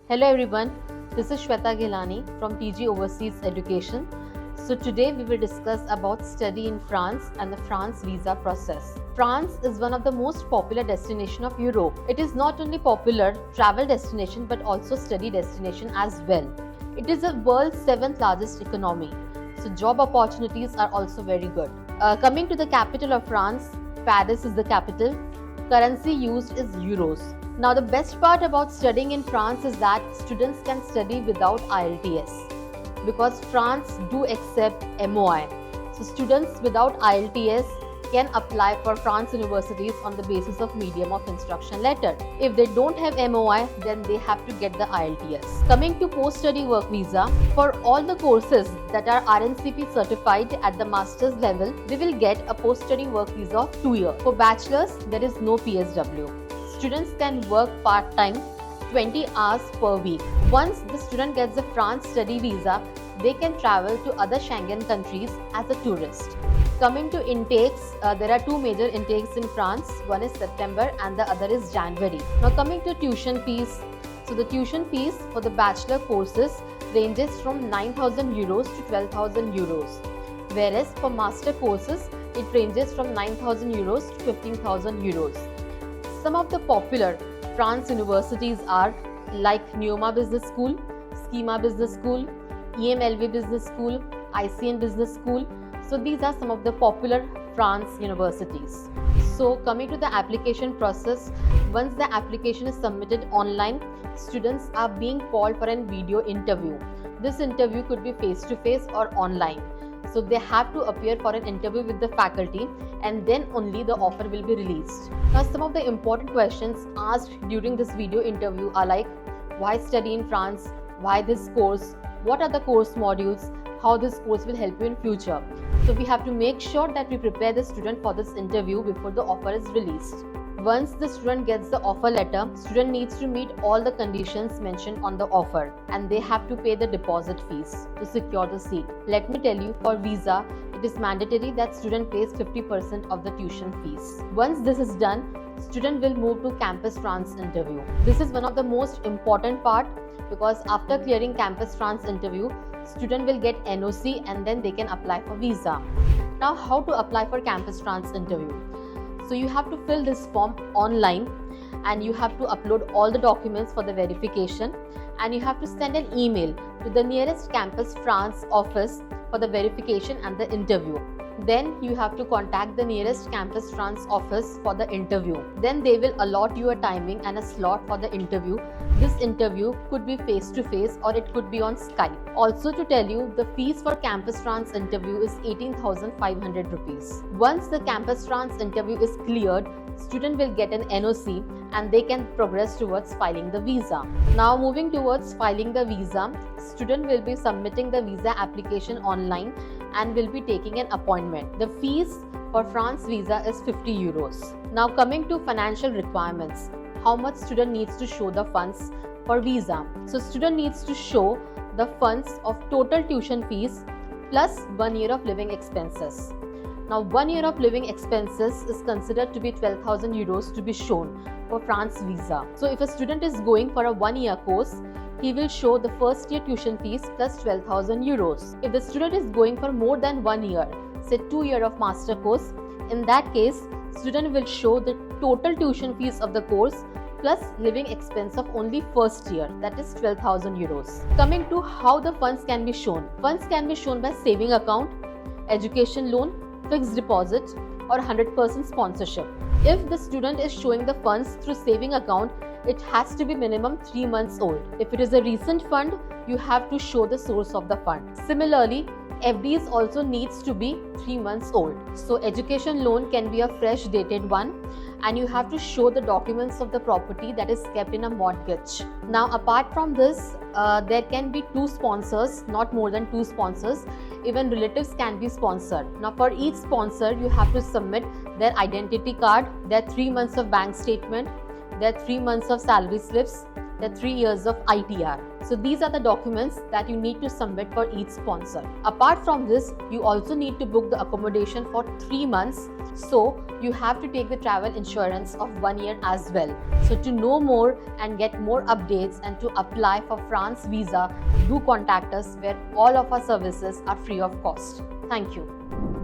Hello everyone, this is Shweta Gilani from TG Overseas Education. So today we will discuss about study in France and the France visa process. France is one of the most popular destinations of Europe. It is not only popular travel destination but also study destination as well. It is the world's 7th largest economy. So job opportunities are also very good. Coming to the capital of France, Paris is the capital. Currency used is euros. Now, the best part about studying in France is that students can study without IELTS because France do accept MOI. So, students without IELTS can apply for France universities on the basis of medium of instruction letter. If they don't have MOI, then they have to get the IELTS. Coming to post-study work visa, for all the courses that are RNCP certified at the master's level, they will get a post-study work visa of 2 years. For bachelors, there is no PSW. Students can work part-time 20 hours per week. Once the student gets the France study visa, they can travel to other Schengen countries as a tourist. Coming to intakes, there are two major intakes in France. One is September and the other is January. Now coming to tuition fees. So the tuition fees for the bachelor courses ranges from 9,000 euros to 12,000 euros. Whereas for master courses, it ranges from 9,000 euros to 15,000 euros. Some of the popular France universities are like Neoma Business School, Schema Business School, EMLV Business School, ICN Business School. So these are some of the popular France universities. So coming to the application process, once the application is submitted online, students are being called for a video interview. This interview could be face-to-face or online. So they have to appear for an interview with the faculty and then only the offer will be released. Now some of the important questions asked during this video interview are like, why study in France? Why this course? What are the course modules? How this course will help you in future? So we have to make sure that we prepare the student for this interview before the offer is released. Once the student gets the offer letter, student needs to meet all the conditions mentioned on the offer and they have to pay the deposit fees to secure the seat. Let me tell you, for visa, it is mandatory that student pays 50% of the tuition fees. Once this is done, student will move to Campus France interview. This is one of the most important part because after clearing Campus France interview, student will get NOC and then they can apply for visa. Now, how to apply for Campus France interview? So you have to fill this form online and you have to upload all the documents for the verification and you have to send an email to the nearest Campus France office for the verification and the interview. Then you have to contact the nearest Campus France office for the interview. Then they will allot you a timing and a slot for the interview. This interview could be face-to-face or it could be on Skype. Also to tell you, the fees for Campus France interview is 18,500 rupees. Once the Campus France interview is cleared, student will get an NOC and they can progress towards filing the visa. Now moving towards filing the visa, student will be submitting the visa application online and will be taking an appointment. The fees for France visa is 50 euros. Now coming to financial requirements, how much student needs to show the funds for visa. So student needs to show the funds of total tuition fees plus 1 year of living expenses. Now 1 year of living expenses is considered to be 12,000 euros to be shown for France visa. So if a student is going for a 1 year course, he will show the first year tuition fees plus 12,000 euros. If the student is going for more than 1 year, say 2 year of master course, in that case, student will show the total tuition fees of the course plus living expense of only first year, that is 12,000 euros. Coming to how the funds can be shown. Funds can be shown by saving account, education loan, fixed deposit or 100% sponsorship. If the student is showing the funds through saving account, it has to be minimum 3 months old. If it is a recent fund, you have to show the source of the fund. Similarly, FDs also needs to be 3 months old. So education loan can be a fresh dated one and you have to show the documents of the property that is kept in a mortgage. Now apart from this, there can be 2 sponsors, not more than 2 sponsors. Even relatives can be sponsored. Now for each sponsor, you have to submit their identity card, their 3 months of bank statement, their 3 months of salary slips, the 3 years of ITR. So these are the documents that you need to submit for each sponsor. Apart from this, you also need to book the accommodation for 3 months. So you have to take the travel insurance of 1 year as well. So to know more and get more updates and to apply for France visa, do contact us where all of our services are free of cost. Thank you.